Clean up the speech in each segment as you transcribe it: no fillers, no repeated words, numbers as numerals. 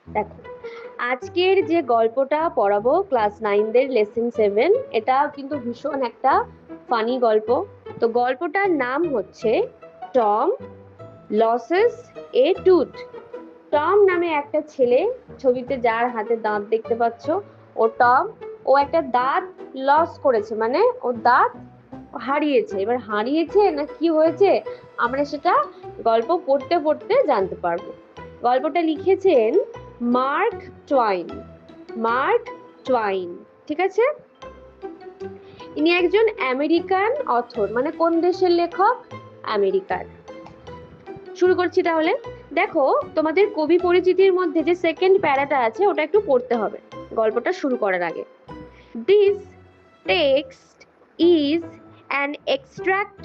দেখো, আজকের যে গল্পটা পড়াবো ক্লাস 9 লেসন 7, এটা কিন্তু ভীষণ একটা ফানি গল্প। তো গল্পটার নাম হচ্ছে টম লসেস এ টুথ। টম নামে একটা ছেলে, ছবিতে যার হাতে দাঁত দেখতে পাচ্ছ, ও টম। ও একটা দাঁত লস করেছে, মানে ও দাঁত হারিয়েছে। এবার হারিয়েছে না কি হয়েছে আমরা সেটা গল্প পড়তে পড়তে জানতে পারবো। গল্পটা লিখেছেন মার্ক টুয়াইন। মার্ক টুয়াইন, ঠিক আছে। ইনি একজন আমেরিকান অথর, মানে কোন দেশের লেখক? আমেরিকার। শুরু করছি তাহলে। দেখো, তোমাদের কবি পরিচিতির মধ্যে যে সেকেন্ড প্যারাটা আছে ওটা একটু পড়তে হবে গল্পটা শুরু করার আগে। This text is an extract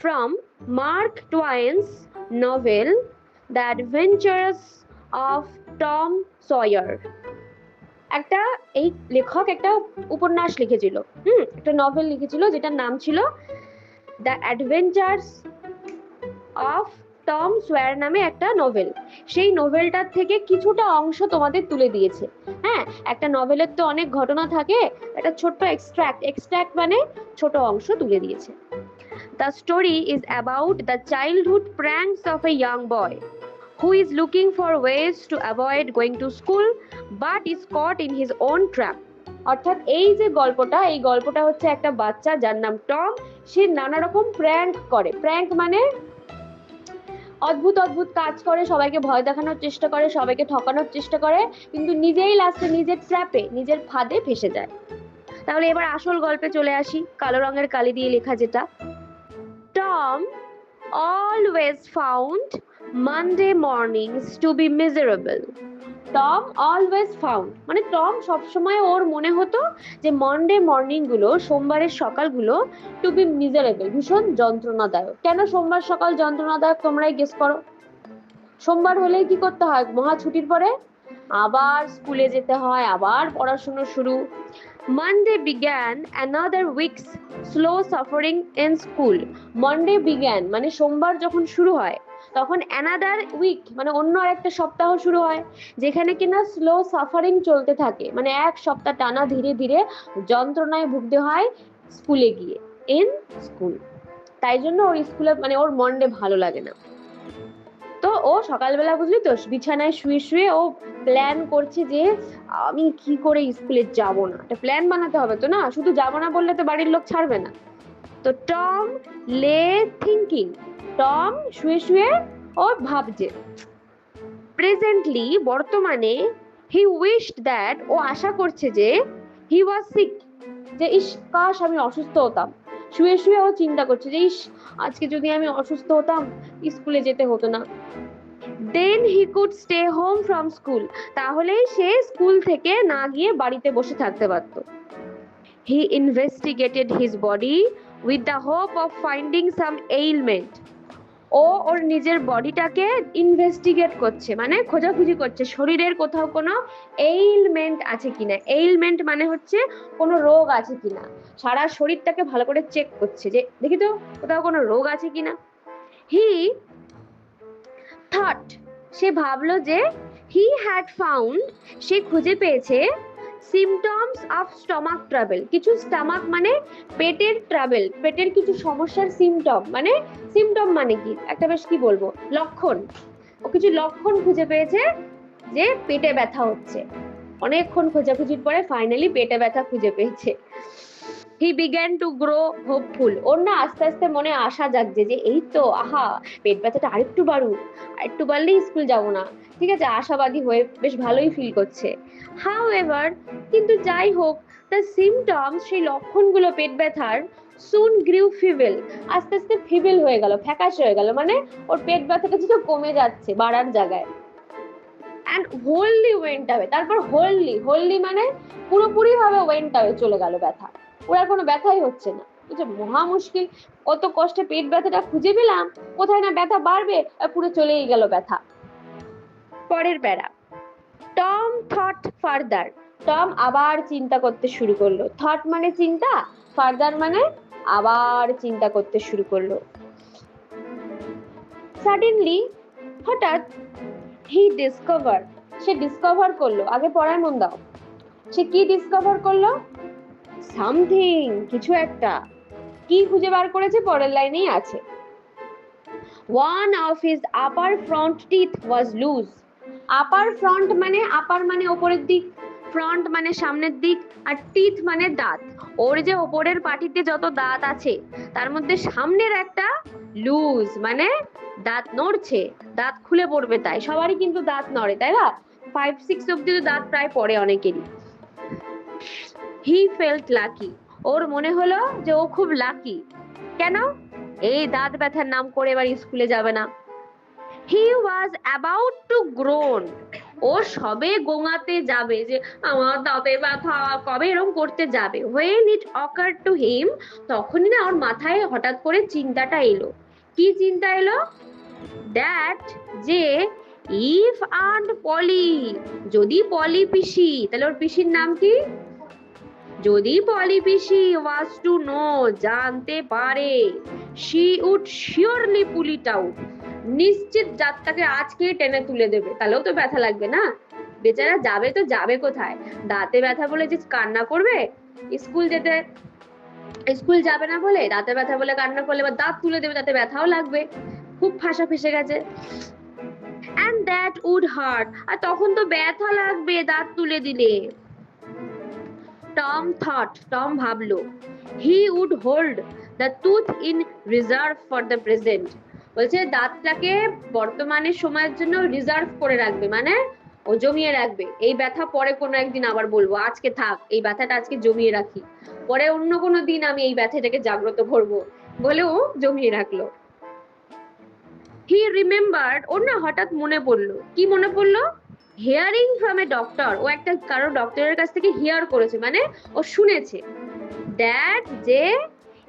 from Mark Twain's novel The Adventures of Tom Sawyer. একটা এই লেখক একটা উপন্যাস লিখেছিল, একটা নভেল লিখেছিল যেটার নাম ছিল দ্য অ্যাডভেঞ্চার্স অফ টম সোয়ার নামে একটা নোভেল। সেই নোভেলটার থেকে কিছুটা অংশ তোমাদের তুলে দিয়েছে। হ্যাঁ, একটা নভেলের তো অনেক ঘটনা থাকে, একটা ছোট্ট এক্সট্রাক্ট, এক্সট্রাক্ট মানে ছোট অংশ তুলে দিয়েছে। The story is about the childhood pranks of a young boy who is looking for ways to avoid going to school but is caught in his own trap. অর্থাৎ এই যে গল্পটা, এই গল্পটা হচ্ছে একটা বাচ্চা যার নাম টম। সে নানা রকম প্র্যাঙ্ক করে। প্র্যাঙ্ক মানে অদ্ভুত অদ্ভুত কাজ করে, সবাইকে ভয় দেখানোর চেষ্টা করে, সবাইকে ঠকানোর চেষ্টা করে, কিন্তু নিজেই লাস্টে নিজের ট্র্যাপে, নিজের ফাঁদে ফেসে যায়। তাহলে এবার আসল গল্পে চলে আসি, কালো রঙের কালি দিয়ে লেখা যেটা। Tom always found Monday mornings to be miserable. Tom always found মানে টম সবসময় ওর মনে হতো যে মন্ডে মর্নিং গুলো, সোমবারের সকালগুলো টু বি মিজারেবল, ভীষণ যন্ত্রণাদায়ক। কেন সোমবার সকাল যন্ত্রণাদায়ক তোমরাই গেস করো। সোমবার হলেই কি করতে হয়? মহা ছুটির পরে আবার স্কুলে যেতে হয়, আবার পড়াশুনো শুরু। Monday began another week's slow suffering in school. Monday began মানে সোমবার যখন শুরু হয় তখন another week মানে অন্য একটা সপ্তাহ শুরু হয়, যেখানে কিনা স্লো সাফারিং চলতে থাকে, মানে এক সপ্তাহ টানা ধীরে ধীরে যন্ত্রণায় ভুগতে হয় স্কুলে গিয়ে, ইন স্কুল। তাই জন্য ওর স্কুলে মানে ওর মন্ডে ভালো লাগে না। তো ও সকালবেলা বুঝলি তো বিছানায় শুয়ে শুয়ে ও প্ল্যান করছে যে আমি কি করে স্কুলে যাব না। একটা প্ল্যান বানাতে হবে তো, না শুধু যাব না বললে তো বাড়ির লোক ছাড়বে না। তো টম লে থিঙ্কিং, টম শুয়ে শুয়ে ও ভাবছে। প্রেজেন্টলি বর্তমানে হি উইশড দ্যাট, ও আশা করছে যে হি ওয়াজ সিক, যে ইস কাশ আমি অসুস্থ হতাম। শুয়ে শুয়ে ও চিন্তা করছে যে ইস আজকে যদি আমি অসুস্থ হতাম স্কুলে যেতে হতো না। Then he could stay home from school, তাহলেই সে স্কুল থেকে না গিয়ে বাড়িতে বসে থাকতে পারত। He investigated his body with the hope of finding some ailment. ও ওর নিজের বডিটাকে ইনভেস্টিগেট করছে, মানে খোঁজাখুঁজি করছে শরীরের কোথাও কোনো এইলমেন্ট আছে কিনা। এইলমেন্ট মানে হচ্ছে কোনো রোগ আছে কিনা, সারা শরীরটাকে ভালো করে চেক করছে যে দেখি তো কোথাও কোনো রোগ আছে কিনা। হি থট, সে ভাবলো যে হি হ্যাড ফাউন্ড, সে খুঁজে পেয়েছে সিমটমস অফ স্টমাক ট্রাভেল, কিছু স্টমাক মানে পেটের ট্রাভেল, পেটের কিছু সমস্যার সিমটম, মানে সিমটম মানে কি একটা বেশ কি বলবো লক্ষণ। ও কিছু লক্ষণ খুঁজে পেয়েছে যে পেটে ব্যথা হচ্ছে। অনেকক্ষণ খোঁজাখুঁজির পরে ফাইনালি পেটে ব্যথা খুঁজে পেয়েছে। He began to grow hopeful, ওর না আস্তে আস্তে মনে আশা জাগছে যে এই তো আহা পেট ব্যথাটা আরেকটু বাড়ুক, আরেকটু বাড়লেই স্কুল যাব না। ঠিক আছে, আশাবাদী হয়ে বেশ ভালোই ফিল করছে। হাউ এভার, কিন্তু যাই হোক, দ্য সিমটমস, সেই লক্ষণগুলো পেট ব্যথার, সুন গ্রিউ ফিভেল, আস্তে আস্তে ফিভেল হয়ে গেল, ফ্যাকাশে হয়ে গেল, মানে ওর পেট ব্যথাটা যেন কমে যাচ্ছে বাড়ার জায়গায়। অ্যান্ড হোললি ওয়েন্ট অ্যাওয়ে, তারপর হোললি, হোললি মানে পুরোপুরি ভাবে ওয়েন্ট অ্যাওয়ে, চলে গেল ব্যথা। ওর আর কোনো ব্যথাই হচ্ছে না। বুঝছো, মহা মুশকিল, কত কষ্টে পেট ব্যথাটা খুঁজে পেলাম, কোথায় না ব্যথা বাড়বে আর পুরো চলেই গেল ব্যথা। পরের প্যারা, টম থট ফার্দার, টম আবার চিন্তা করতে শুরু করলো। থট মানে চিন্তা, ফার্দার মানে আবার চিন্তা করতে শুরু করলো। সাডেনলি, হঠাৎ, হি ডিসকভার, সে ডিসকভার করলো, আগে পড়ায় মন দাও, সে কি ডিসকভার করলো? সামথিং, কিছু একটা। কি খুঁজে বার করেছে পরের লাইনেই আছে। One of his upper front teeth was loose. Upper front মানে আপার মানে ওপরের দিক, ফ্রন্ট মানে সামনের দিক, আর টিথ মানে দাঁত। ওর যে ওপরের পাটিতে যত দাঁত আছে তার মধ্যে সামনের একটা লুজ মানে দাঁত নড়ছে, দাঁত খুলে পড়বে, তাই সবারই কিন্তু দাঁত নড়ে, তাই না? 5-6 অব্দি তো দাঁত প্রায় পড়ে অনেকেরই। হি ফেল্ট লাকি, ওর মনে হলো যে ও খুব লাকি। কেন? এই দাঁত ব্যথার নাম করে এবার স্কুলে যাবে না। হি ওয়াজ অ্যাবাউট টু গ্রোন, ও সবে গোঙাতে যাবে যে আমার দাঁতে ব্যথা, কবে এরকম করতে যাবে। when it occurred to him, তখনই না ওর মাথায় হঠাৎ করে চিন্তাটা এলো। কি চিন্তা এলো? দ্যাট, যে ইফ আন্ট পলি, যদি পলি পিসি, তাহলে ওর পিসির নাম কি? যদি পলি পিসি ওয়াজ টু নো, জানতে পারে, she would surely pull it out, নিশ্চিত দাঁতটাকে আজকে টেনে তুলে দেবে। তাহলেও তো ব্যথা লাগবে না, বেচারা যাবে তো যাবে কোথায়? দাঁতে ব্যথা বলে যে কান্না করবে? স্কুল যেতে, স্কুল যাবে না বলে দাঁতে ব্যথা বলে কান্না করলে এবার দাঁত তুলে দেবে, তাতে ব্যথাও লাগবে, খুব ফাঁসা ফেসে গেছে। and that would hurt, আর তখন তো ব্যথা লাগবে দাঁত তুলে দিলে। টম thought, টম ভাবলো, he would hold the tooth in reserve for the present, বলছে দাঁতটাকে বর্তমানের সময়ের জন্য রিজার্ভ করে রাখবে, মানে ও জমিয়ে রাখবে, এই ব্যথা পরে কোনো একদিন আবার বলবো, আজকে থাক, এই ব্যথাটা আজকে জমিয়ে রাখি, পরে অন্য কোনো দিন আমি এই ব্যথাটাকে জাগ্রত করবো, বলে ও জমিয়ে রাখলো। হি রিমেম্বার্ড, ওর না হঠাৎ মনে পড়লো। কি মনে পড়লো? হিয়ারিং ফ্রম এ ডক্টর, ও একটা কারো ডক্টরের কাছ থেকে হিয়ার করেছে, মানে ও শুনেছে, দ্যাট, যে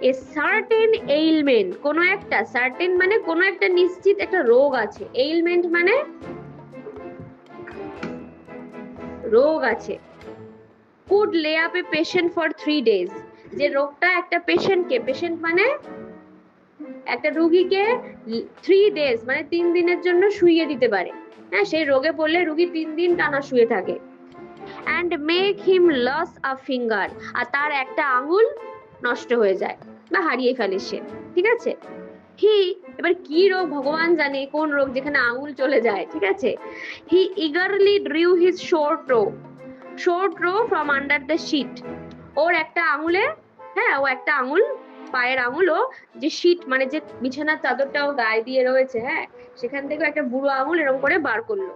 এ সার্টেন এইলমেন্ট, কোনো একটা, সার্টেন মানে কোনো একটা নিশ্চিত একটা রোগ আছে, এইলমেন্ট মানে রোগ আছে, কুড লে up a patient for 3 days, যে রোগটা একটা পেশেন্টকে, পেশেন্ট মানে একটা রোগীকে 3 days মানে 3 দিনের জন্য শুইয়ে দিতে পারে। হ্যাঁ, সেই রোগে পড়লে রোগী 3 দিন টানা শুয়ে থাকে। and make him lose a finger, আর তার একটা আঙ্গুল নষ্ট হয়ে যায় বা হারিয়ে ফেলে সে, ঠিক আছে? হি, এবার কি রোগ ভগবান জানে, কোন রোগ যেখানে আঙ্গুল চলে যায়, ঠিক আছে? হি eagerly drew his short row from under the sheet, ওর একটা আঙুলে, হ্যাঁ ও একটা আঙুল, পায়ের আঙুলও যে শীট মানে যে বিছানার চাদরটাও গায়ে দিয়ে রয়েছে, হ্যাঁ সেখান থেকে একটা বুড়ো আঙুল এরকম করে বার করলো,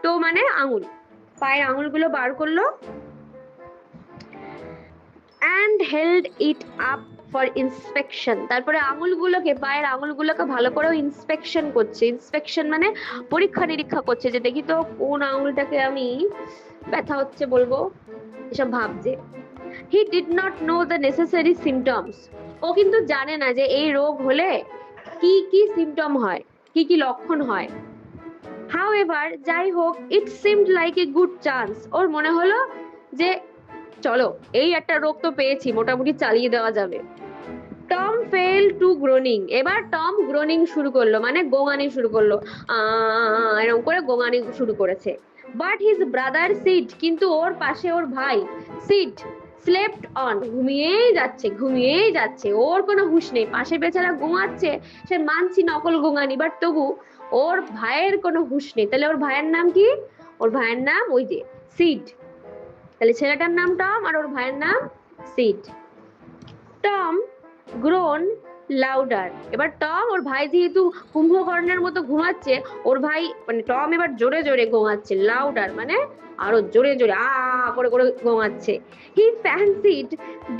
তো মানে আঙুল, পায়ের আঙুলগুলো বার করলো, and held it up for inspection, তারপরে আঙুলগুলোকে, পায়ের আঙুলগুলোকে ভালো করে ইন্সপেকশন করছে, ইন্সপেকশন মানে পরীক্ষা নিরীক্ষা করছে, যে দেখি তো কোন আঙুলটাকে আমি ব্যথা হচ্ছে বলবো, এসব ভাবছে। he did not know the necessary symptoms, ও কিন্তু জানে না যে এই রোগ হলে কি কি সিমটম হয়, কি কি লক্ষণ হয়। however, যাই হোক, it seemed like a good chance, ওর মনে হলো যে চলো এই একটা রোগ তো পেয়েছি, মোটামুটি চালিয়ে দেওয়া যাবে। টম ফেল টু গ্রোনিং, এবার টম গ্রোনিং শুরু করলো, মানে গোঙানি শুরু করলো, এরকম করে গোঙানি শুরু করেছে। বাট হিজ ব্রাদার সিড, কিন্তু ওর পাশে ওর ভাই সিড স্লেপ্ট অন, ঘুমিয়েই যাচ্ছে, ওর কোনো হুঁশ নেই, পাশে বেচারা ঘুমাচ্ছে, সে মানছি নকল গোঙানি, বাট তবু ওর ভাইয়ের কোনো হুঁশ নেই। তাহলে ওর ভাইয়ের নাম কি? ওর ভাইয়ের নাম ওই যে সিড, তাহলে ছেলেটার নাম টম আর ওর ভাইয়ের নাম সিড। টম গ্রোন লাউডার, এবার টম, ওর ভাই যেহেতু কুম্ভকর্ণের মতো ঘুমাচ্ছে, ওর ভাই মানে টম এবার জোরে জোরে ঘুমাচ্ছে, লাউডার মানে আরো জোরে জোরে আ করে করে ঘুমাচ্ছে। He fancied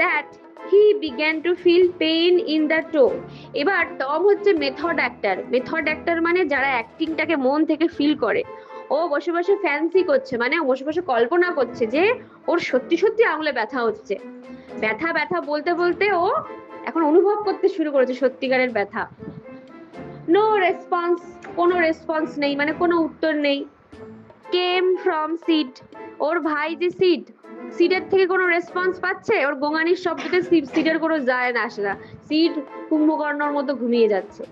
that he began to feel pain in the toe, এবার টম হচ্ছে মেথড অ্যাক্টর মানে যারা অ্যাক্টিংটাকে মন থেকে ফিল করে, ও বসে বসে ফ্যান্সি করছে, মানে বসে বসে কল্পনা করছে যে ওর সত্যি সত্যি আঙুলে ব্যথা হচ্ছে, ব্যথা ব্যথা বলতে বলতে ও এখন অনুভব করতে শুরু করেছে সত্যিকারের ব্যথা। নো রেসপন্স, কোনো রেসপন্স নেই, মানে কোনো উত্তর নেই। কেম ফ্রম সিড, ওর ভাই যে সিডের থেকে কোনো রেসপন্স পাচ্ছে, ওর গোঙানির শব্দতে সিডের কোনো যায় না আসে না, সিড কুম্ভকর্ণর মতো ঘুমিয়ে যাচ্ছে।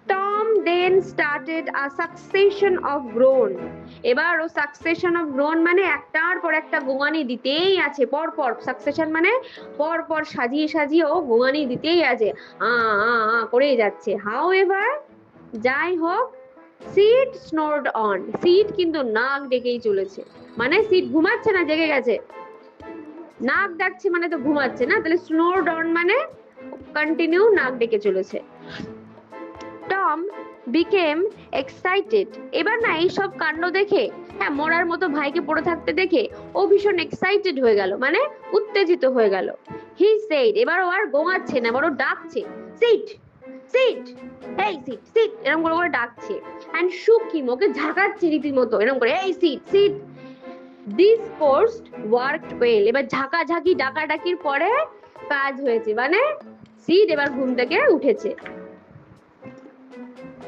Tom then started a succession of groan. এবার ও succession of groan মানে একটার পর একটা গোঙানি দিতেই আছে পরপর। succession মানে পরপর সাজিয়ে সাজিয়ে ও গোঙানি দিতেই আছে, করেই যাচ্ছে। However, যাই হোক, সিড snored on. সিড কিন্তু নাক ডেকেই চলেছে, মানে সিড ঘুমাচ্ছে না, জেগে গেছে। নাক ডাকছে মানে তো ঘুমাচ্ছে না, তাহলে snored on মানে কন্টিনিউ নাক ডেকে চলেছে। Tom became excited. এবার না এই সব কাণ্ড দেখে, হ্যাঁ মরার মতো ভাইকে পড়ে থাকতে দেখে ও ভীষণ এক্সাইটেড হয়ে গেল, মানে উত্তেজিত হয়ে গেল। হি সেড, এবার ও আর গোঙাচ্ছে না, বড় ডাকছে, সিট সিট, এই সিট সিট, এরকম করে ডাকছে। এন্ড শুক হিম, ওকে ঝাঁকাচ্ছে রীতিমতো এরকম করে, এই sit sit. This course worked well. এবার ঝাঁকাঝাঁকি ডাকাডাকির পরে কাজ হয়েছে, মানে সিট এবার ঘুম থেকে উঠেছে।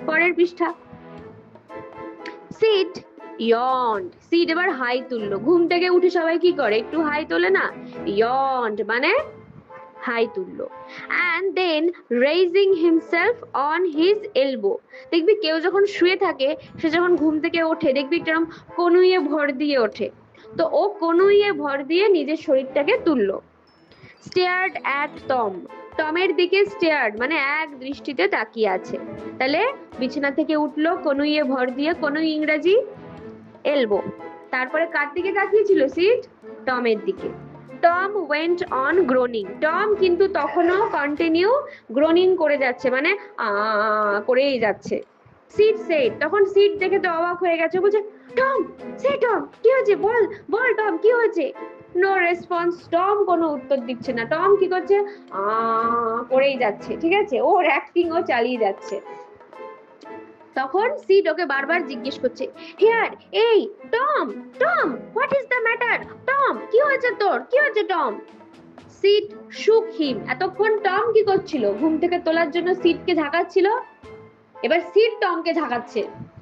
পরের পৃষ্ঠা। Seed yawned. সিড এবার হাই তুললো। ঘুম থেকে উঠে সবাই কি করে, একটু হাই তোলে না, yawned মানে হাই তুললো। and then raising himself on his elbow. দেখবি কেউ যখন শুয়ে থাকে, সে যখন ঘুম থেকে ওঠে দেখবি এরকম কনুইয়ে ভর দিয়ে ওঠে, তো ও কনুইয়ে ভর দিয়ে নিজের শরীরটাকে তুললো। stared at Tom. টমের দিকে স্টেয়ার্ড মানে এক দৃষ্টিতে তাকিয়ে আছে। তাহলে বিছানা থেকে উঠলো কনুইয়ে ভর দিয়ে, কনুই ইংরেজি এলবো। তারপরে কার দিকে তাকিয়েছিল সিড, টমের দিকে। Tom went on Groening. Tom কিন্তু তখনও কন্টিনিউ গ্রোনিং করে যাচ্ছে, মানে করেই যাচ্ছে। সিড সেড, তখন সিড দেখে তো অবাক হয়ে গেছে, বলছে টম, সে টম কি হয়েছে, বল বল টম কি হয়েছে। নো রেসপন্স, টম কোনো উত্তর দিচ্ছে না। টম কি করছে, করেই যাচ্ছে, ঠিক আছে, ওর অ্যাক্টিং ও চালিয়ে যাচ্ছে। তখন সিড ওকে বারবার জিজ্ঞেস করছে, হিয়ার, এই Tom Tom, what is the matter, Tom কি হয়েছে তোর, কি হয়েছে টম। সিড শুক হিম। এতক্ষণ টম কি করছিল, ঘুম থেকে তোলার জন্য সিডকে ঝাঁকাচ্ছিল, এবার সিড টমকে ঝাঁকাচ্ছে।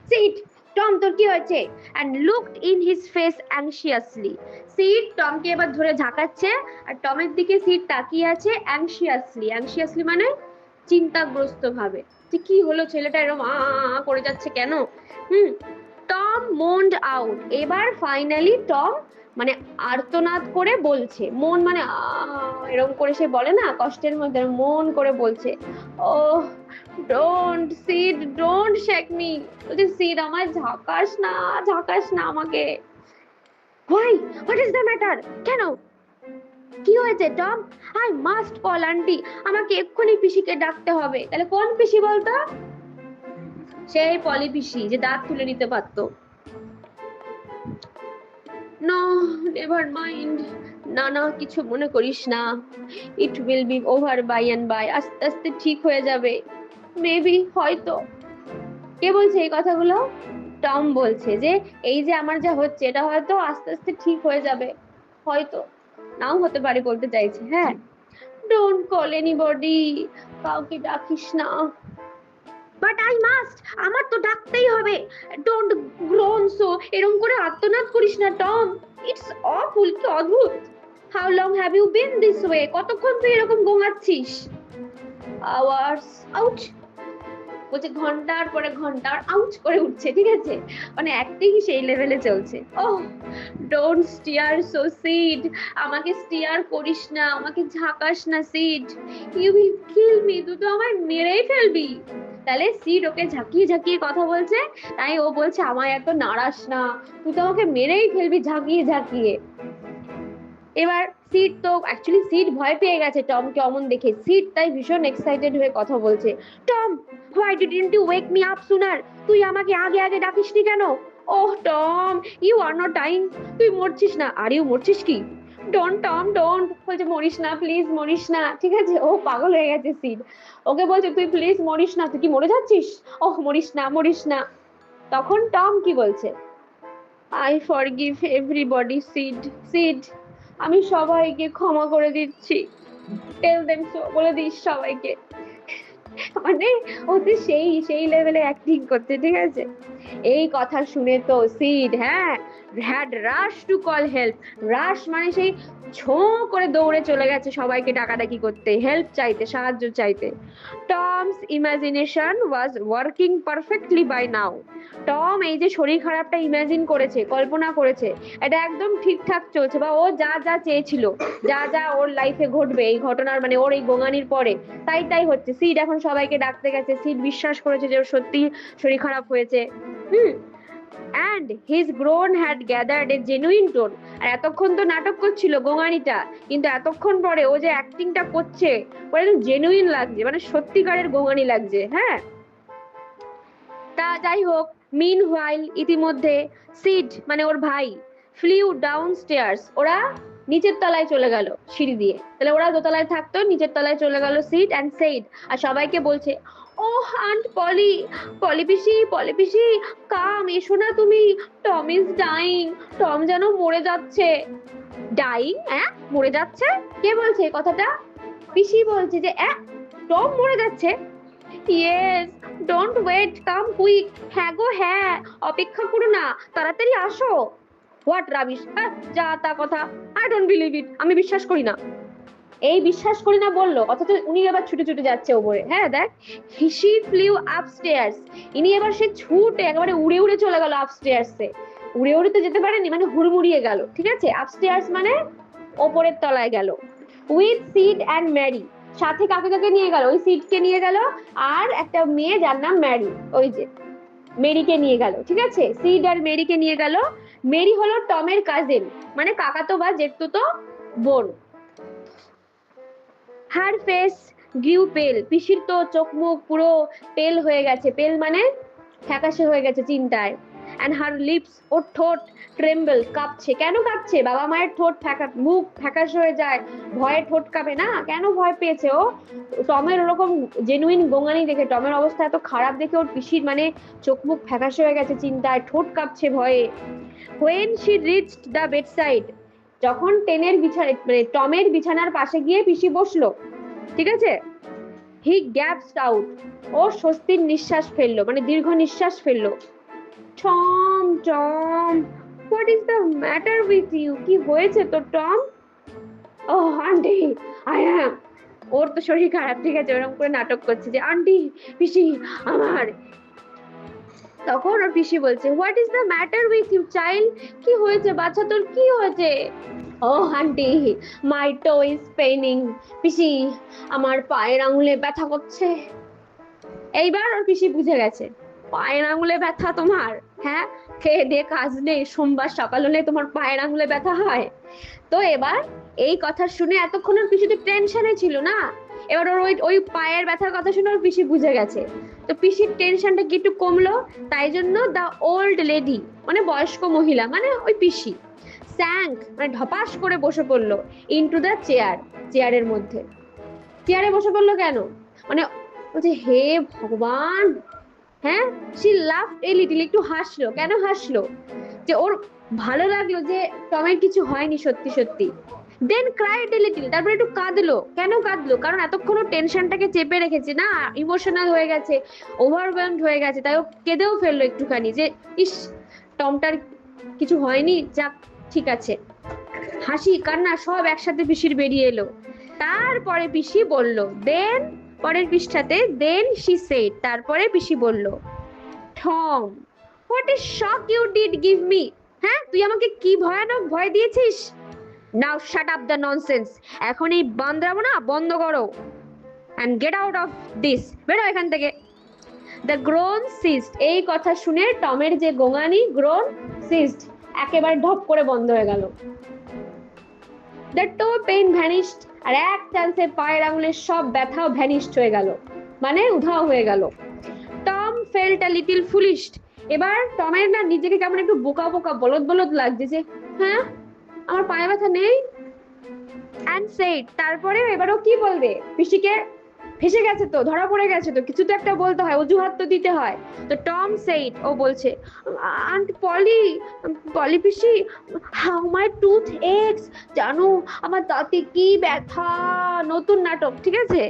সিড, টম তোর কি হয়েছে, and looked in his face anxiously. Sid টমকে এবার ধরে ঝাঁকাচ্ছে, আর টমের দিকে সিড তাকিয়ে আছে anxiously. anxiously মানে চিন্তাগ্রস্ত ভাবে, যে কি হলো ছেলেটা এরকম করে যাচ্ছে কেন। Tom moaned out. এবার ফাইনালি টম মানে আর্তনাদ করে বলছে, মন মানে এরকম করে সে বলে না কষ্টের মধ্যে, মন করে বলছে, oh don't Sid, don't shake me. বলছে সিড আমায় ঝাঁকাস না, ঝাঁকাস না আমাকে। Why, what is the matter, কেন কি হয়েছে Tom. I must call aunty, আমাকে এক্ষুনি পিসিকে ডাকতে হবে। তাহলে কোন পিসি বলতো, সেই পলি পিসি যে দাঁত তুলে নিতে পারতো। নো নেভার মাইন্ড, না না কিছু মনে করিস না, it will be over by and by, আস্তে আস্তে ঠিক হয়ে যাবে, মেবি হয়তো। কে বলছে এই কথাগুলো, টম বলছে যে এই যে আমার যা হচ্ছে এটা হয়তো আস্তে আস্তে ঠিক হয়ে যাবে, হয়তো নাও হতে পারে বলতে চাইছে। হ্যাঁ, ডোন্ট কল এনিবডি, কাউকে ডাকিস না। বাট আই মাস্ট, আমার তো ডাকতেই হবে। ডোন্ট গ্রোন সো, এরকম করে আর্তনাদ করিস না টম, ইটস অফুল, কি অদ্ভুত। How long have you been this way, কতক্ষণ তুই এরকম গোঙাচ্ছিস। আওয়ার্স, আউট, বলছে ঘন্টার পরে ঘন্টা আউট করে উঠছে, ঠিক আছে, মানে অ্যাক্টিং সেই লেভেলে চলছে। Oh don't stare so Sid, আমাকে স্টিয়ার করিস না, আমাকে ঝাঁকাস না Sid, you will kill me, তুই তো আমায় মেরেই ফেলবি। তাহলে সিড ওকে ঝাঁকিয়ে ঝাঁকিয়ে কথা বলছে, তাই ও বলছে আমায় এত নাড়াস না, তুই তো আমাকে মেরেই ফেলবি ঝাঁকিয়ে ঝাঁকিয়ে। এবার সিড তো অ্যাকচুয়ালি সিড ভয় পেয়ে গেছে টমকে অমন দেখে, সিড তাই ভীষণ এক্সাইটেড হয়ে কথা বলছে, Tom why didn't you wake me up sooner, তুই আমাকে আগে আগে ডাকিসনি কেন। Oh Tom you are not dying, তুই মরছিস না, আর ইউ মরছিস কি, ডোন্ট টম ডোন্ট, বলছে মরিস না প্লিজ মরিস না, ঠিক আছে, ও পাগল হয়ে গেছে সিড, ওকে বলছে তুই প্লিজ মরিস না, তুই কি মরে যাচ্ছিস, ওহ মরিস না মরিস না। তখন টম কি বলছে, I forgive everybody seed, seed আমি সবাইকে ক্ষমা করে দিচ্ছি, টেল দেম সো, বলে দিস সবাইকে। মানে ওতে সেই লেভেলে অ্যাক্টিং করতে, ঠিক আছে। এই কথা শুনে তো Sid had rush to call help. Rush মানে সেই ছোঁ করে দৌড়ে চলে গেছে সবাইকে ডাকাডাকি করতে, হেল্প চাইতে, সাহায্য চাইতে। Tom's imagination was working perfectly by now. Tom এই যে শরীর খারাপটা ইমাজিন করেছে, কল্পনা করেছে, এটা একদম ঠিকঠাক চলছে, বা ও যা যা চেয়েছিল, যা যা ওর লাইফে ঘটবে এই ঘটনার মানে ওর এই গোঙানির পরে, তাই তাই হচ্ছে। সিড এখন সবাইকে ডাকতে গেছে, সিড বিশ্বাস করেছে যে ওর সত্যি শরীর খারাপ হয়েছে। Hmm and his groan had gathered a genuine tone. আর এতক্ষণ তো নাটক করছিল গোঙানিটা, কিন্তু এতক্ষণ পরে ও যে অ্যাক্টিংটা করছে ওর একদম জেনুইন লাগছে, মানে সত্যিকারের গোঙানি লাগছে। হ্যাঁ, তা যাই হোক, মিন হোয়াইল ইতিমধ্যে সিড মানে ওর ভাই ফ্লিউ ডাউন স্টেয়ার্স, ওরা নিচের তলায় চলে গেল সিঁড়ি দিয়ে। তাহলে ওরা দোতলায় থাকতো, নিচের তলায় চলে গেল সিড অ্যান্ড সেইড, আর সবাইকে বলছে, ও আন্ট পলি, পলি পিসি কাম, এসো না তুমি, টম ইজ ডাইং, টম যেন মরে যাচ্ছে। ডাইং? মরে যাচ্ছে? কে বলছে এই কথাটা? পিসি বলছে যে টম মরে যাচ্ছে। Yes, don't wait, come quick. হ্যাঁ গো হ্যাঁ, অপেক্ষা করো না, তাড়াতাড়ি আসো। হোয়াট রাবিশ, যা তা কথা, আই ডোন্ট বিলিভ ইট, আমি বিশ্বাস করি না। এই বিশ্বাস করি না বললো, অথচ উনি আবার ছুটে ছুটে যাচ্ছে ওপরে। হ্যাঁ দেখ, হি ফ্লিউ আপস্টেয়ার্স, ইনি এবার সে ছুটে একেবারে উড়ে উড়ে চলে গেল আপস্টেয়ার্সে। উড়ে উড়ে তো যেতে পারেনি, মানে হুড়মুড়িয়ে গেল, ঠিক আছে? আপস্টেয়ার্স মানে ওপরের তলায় গেল। উইথ সিড অ্যান্ড ম্যারি, সাথে কাকে কাকে নিয়ে গেল? ওই সিডকে নিয়ে গেল, আর একটা মেয়ে যার নাম ম্যারি, ওই যে মেরিকে নিয়ে গেল, ঠিক আছে? সিড আর মেরিকে নিয়ে গেল। মেরি হলো টমের কাজিন, মানে কাকাতো বা জেঠতুতো বোন। হার ফেস গ্রিউ পেল, পিসির তো চোখ মুখ পুরো পেল হয়ে গেছে, পেল মানে ফ্যাকাশে হয়ে গেছে চিন্তায়। অ্যান্ড হার লিপস, ওর ঠোঁট ট্রেম্বল, কাঁপছে। কেন কাঁপছে? বাবা মায়ের ঠোঁট মুখ ফ্যাকাশে হয়ে যায়, ভয়ে ঠোঁট কাঁপে না? কেন ভয় পেয়েছে ও? টমের ওরকম জেনুইন গোঙানি দেখে, টমের অবস্থা এত খারাপ দেখে ওর পিসির মানে চোখ মুখ ফ্যাকাশে হয়ে গেছে চিন্তায়, ঠোঁট কাঁপছে ভয়ে। When she reached the bedside, যখন টেনের বিছানা মানে টমের বিছানার পাশে গিয়ে পিসি বসলো, ঠিক আছে? হি গ্যাপসড আউট, ও স্বস্তির নিঃশ্বাস ফেললো, মানে দীর্ঘ নিঃশ্বাস ফেললো। Tom Tom, what is the matter with you, কি হয়েছে তোর Tom? Oh aunty, I am, ওর তো শরীর খারাপ, ঠিক আছে, ওরকম করে নাটক করছে যে আন্টি পিসি আমার। তখন ওর পিসি বলছে, what is the matter with you child, কি হয়েছে বাচ্চা তোর, কি হয়েছে? Oh aunty, my toe is paining, পিসি আমার পায়ের আঙুলে ব্যথা করছে। এইবার ওর পিসি বুঝে গেছে, পায়ের আঙুলে ব্যথা তোমার? হ্যাঁ, খেয়ে দিয়ে কাজ নেই, সোমবার সকাল হলে তোমার পায়ের আঙুলে ব্যথা হয়? তো এবার এই কথা শুনে এতক্ষণ ওর পিসি তো টেনশনে ছিল না, এবার ওর ওই পায়ের ব্যথার কথা শুনে ওর পিসি বুঝে গেছে। তো পিসির টেনশনটা কি একটু কমলো, তাই জন্য দ্য ওল্ড লেডি মানে বয়স্ক মহিলা মানে ওই পিসি স্যাঙ্ক মানে ঢপাস করে বসে পড়লো ইনটু দ্য চেয়ার, চেয়ারের মধ্যে। চেয়ারে বসে পড়লো কেন? মানে বলছে, হে ভগবান। হ্যাঁ, সি লাফ এ লিটল, একটু হাসলো। কেন হাসলো? যে ওর ভালো লাগলো যে টমের কিছু হয়নি সত্যি সত্যি। দেন ক্রাইড এ লিটল, তারপরে একটু কাঁদলো। কেন কাঁদলো? কারণ এতক্ষণ ও টেনশনটাকে চেপে রেখেছে না, ইমোশনাল হয়ে গেছে, ওভারওয়েলমড হয়ে গেছে, তাই ও কেঁদেও ফেললো একটুখানি যে ইস, টমটার কিছু হয়নি, যাক ঠিক আছে। হাসি কান্না সব একসাথে পিসির বেরিয়ে এলো। তারপরে পিসি বলল, দেন পরের পৃষ্ঠাতে দেন শি সেড, তারপরে পিসি বলল, Tom what a shock you did give me, হ্যাঁ তুই আমাকে কি ভয়ানক ভয় দিয়েছিস। Now shut up the nonsense, এখন এই বান্দরামো না বন্ধ করো, and get out of this, বেরো এখান থেকে। দ্য গ্রোন সিস্ট, এই কথা শুনে টমের যে গোঙানি গ্রোন সিস্ট একেবারে ঢপ করে বন্ধ হয়ে গেল। দ্য টো পেইন ভ্যানিশড, আর এক চান্সে পায়ের আঙুলের সব ব্যথাও ভ্যানিশড হয়ে গেল, মানে উধাও হয়ে গেল। টম ফেল্ট আ লিটল ফুলিশড, এবার টমের না নিজেকে কেমন একটু বোকা বোকা বলদ বলদ লাগছে যে হ্যাঁ আমার পায়ে ব্যথা নেই। অ্যান্ড সেড, তারপরে এবারও কি বলবে পিসিকে, ফেসে গেছে তো, ধরা পড়ে গেছে তো, কিছু তো একটা বলতে হয়, অজুহাত তো দিতে হয়। তো টম সেইড, ও বলছে, আন্ট পলি, পলি পিসি, হাউ মাই টুথ এক্স, জানো আমার দাঁতে কি ব্যথা। নতুন নাটক, ঠিক আছে।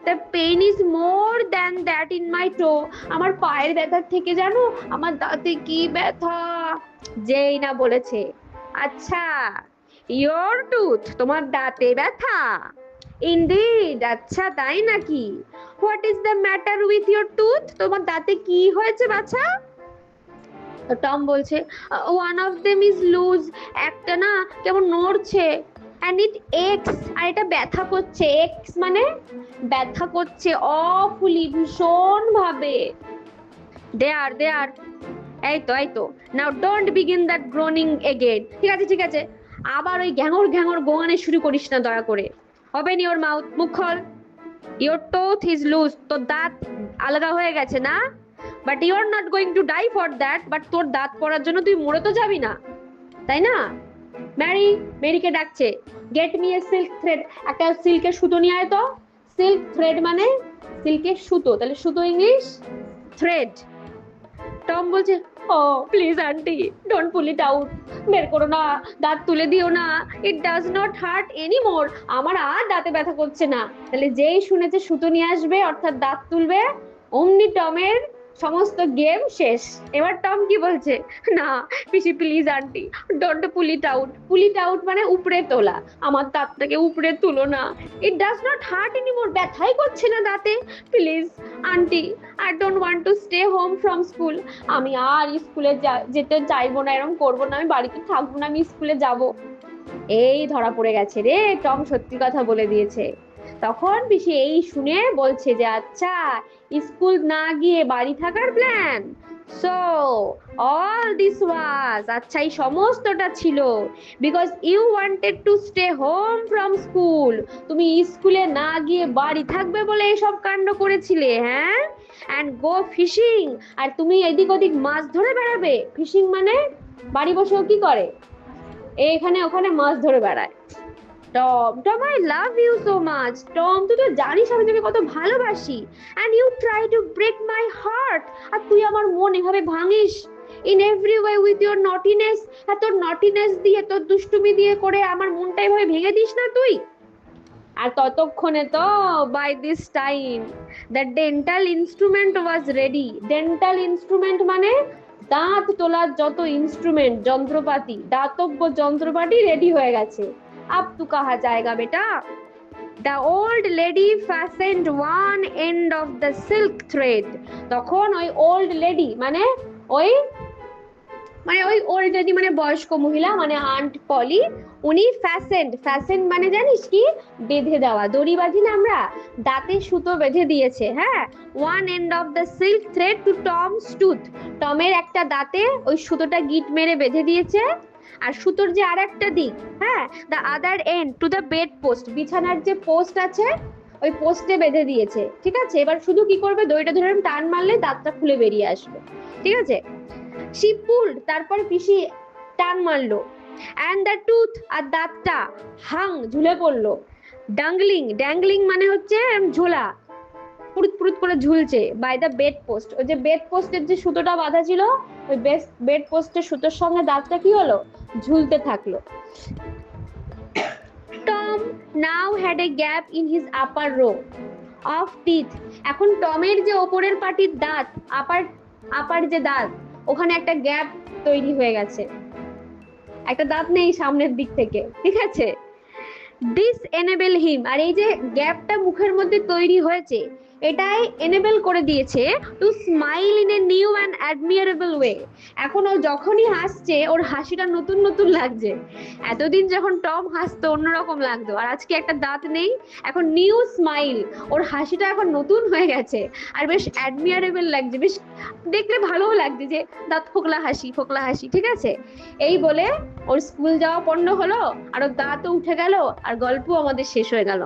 The pain is more than that in my toe, আমার পায়ের ব্যথার থেকে জানো আমার দাঁতে কি ব্যথা। যেই না বলেছে, আচ্ছা ইয়োর টুথ, তোমার দাঁতে ব্যথা, ইনডিড, আচ্ছা তাই নাকি, what is the matter with your tooth, তোমার দাঁতে কি হয়েছে বাছা। টম বলছে, one of them is loose, একটা না কেমন নড়ছে, অ্যান্ড ইট এক্স, আর এটা ব্যথা করছে, এক্স মানে ব্যথা করছে, অফুলি, ভীষণ ভাবে। দেয়ার, এই তো now don't begin that groaning again, ঠিক আছে ঠিক আছে, আবার ওই ঘ্যাঙর ঘ্যাঙর গোঙানি শুরু করিস না দয়া করে। ওপেন ইওর মাউথ, মুখ খোল। ইওর টোথ ইজ লুজ, তোর দাঁত আলগা হয়ে গেছে না, but you are not going to die for that, but তোর দাঁত পড়ার জন্য তুই মরে তো যাবি না, তাই না। মেরিকে ডাকছে, get me a silk thread, একটা সিল্কের সুতো নিয়ে আয় তো। সিল্ক থ্রেড মানে সিল্কের সুতো, তাহলে সুতো ইংলিশ থ্রেড। টম বলছে, oh please aunty, don't pull it out, বের করো না, দাঁত তুলে দিও না, it does not hurt anymore, আমার আর দাঁতে ব্যথা করছে না। তাহলে যেই শুনেছে সুতো নিয়ে আসবে অর্থাৎ দাঁত তুলবে, অমনি টমের সমস্ত গেম শেষ। এবার টম কি বলছে, না পিসি please aunty, don't pull it out, pull it out মানে উপরে তোলা, আমার দাঁতটাকে উপরে তুলো না, it does not hurt anymore, ব্যথাই করছে না দাঁতে, please aunty, I don't want to stay home from school, আমি আর স্কুলে যেতে চাইবো না, এরকম করবো না, আমি বাড়িতে থাকবো না, আমি স্কুলে যাব। এই ধরা পড়ে গেছে রে, টম সত্যি কথা বলে দিয়েছে। তখন পিসি এই শুনে বলছে যে, আচ্ছা স্কুল না গিয়ে বাড়ি থাকার plan, so all this was, আচ্ছা এই সমস্তটা ছিল because you wanted to stay home from school, তুমি স্কুলে না গিয়ে বাড়ি থাকবে বলে এসব কাণ্ড করেছিলে, হ্যাঁ, অ্যান্ড গো ফিশিং, আর তুমি এদিক ওদিক মাছ ধরে বেড়াবে। ফিশিং মানে বাড়ি বসেও কি করে, এখানে ওখানে মাছ ধরে বেড়ায়। Tom I love you so much, Tom তুই তো জানিস আমি তোকে কত ভালোবাসি, and you try to break my heart, আর তুই আমার মন এভাবে ভাঙিস, in every way with your naughtiness, আর তোর নটিনেস দিয়ে, তোর দুষ্টুমি দিয়ে করে আমার মনটা এভাবে ভেঙে দিস না তুই। আর ততক্ষণে তো by this time the dental instrument was ready. Dental instrument মানে দাঁত তোলার যত ইনস্ট্রুমেন্ট, যন্ত্রপাতি, দাতব্য যন্ত্রপাতি রেডি হয়ে গেছে। আব তু কাহা জায়গা বেটা। The old lady fastened one end of the silk thread. তখন ওই old lady মানে ওই ওল্ড লেডি মানে বয়স্ক মহিলা, মানে আন্ট পলি, উনি ফ্যাসেন্ড মানে জানিস কি, বেঁধে দেওয়া, দড়ি বাঁধি না আমরা, দাঁতে সুতো বেঁধে দিয়েছে, হ্যাঁ, one end of the silk thread to Tom's tooth, টমের একটা দাঁতে ওই সুতোটা গিট মেরে বেঁধে দিয়েছে, আর সুতোর যে আর একটা দিক, হ্যাঁ, the other and to the bed post, বিছানার যে পোস্ট আছে ওই পোস্টে বেঁধে দিয়েছে, ঠিক আছে। এবার শুধু কি করবে, দড়িটা ধরে টান মারলে দাঁতটা খুলে বেরিয়ে আসবে, ঠিক আছে। she pulled, তারপর পিসি টান মারলো, and the tooth, আর দাঁতটা হাং, ঝুলে পড়লো, ড্যাংলিং মানে হচ্ছে ঝোলা, পুরুত পুরুত করে ঝুলছে, বাই দ্য বেড পোস্ট, ওই যে বেড পোস্টের যে সুতোটা বাঁধা ছিল ওই বেড পোস্টের সুতোর সঙ্গে দাঁতটা কি হলো, ঝুলতে থাকলো। Tom now had a gap in his upper row of teeth, এখন টমের যে ওপরের পাটির দাঁত, আপার যে দাঁত, ওখানে একটা গ্যাপ তৈরি হয়ে গেছে, একটা দাঁত নেই সামনের দিক থেকে, ঠিক আছে। দিস এনেবল হিম, আর এই যে গ্যাপটা মুখের মধ্যে তৈরি হয়েছে এটাই এনেবল করে দিয়েছে to smile in a new and admirable way. এখন ও যখনই হাসছে ওর হাসিটা নতুন নতুন লাগছে, এতদিন যখন টম হাসতো অন্যরকম লাগতো, আর আজকে একটা দাঁত নেই, এখন নিউ স্মাইল, ওর হাসিটা এখন নতুন হয়ে গেছে, আর বেশ অ্যাডমিরেবল লাগছে, বেশ দেখলে ভালোও লাগছে যে দাঁত ফোকলা হাসি, ঠিক আছে। এই বলে ওর স্কুল যাওয়া পণ্য হলো, আর ওর দাঁতও উঠে গেল, আর গল্প আমাদের শেষ হয়ে গেল।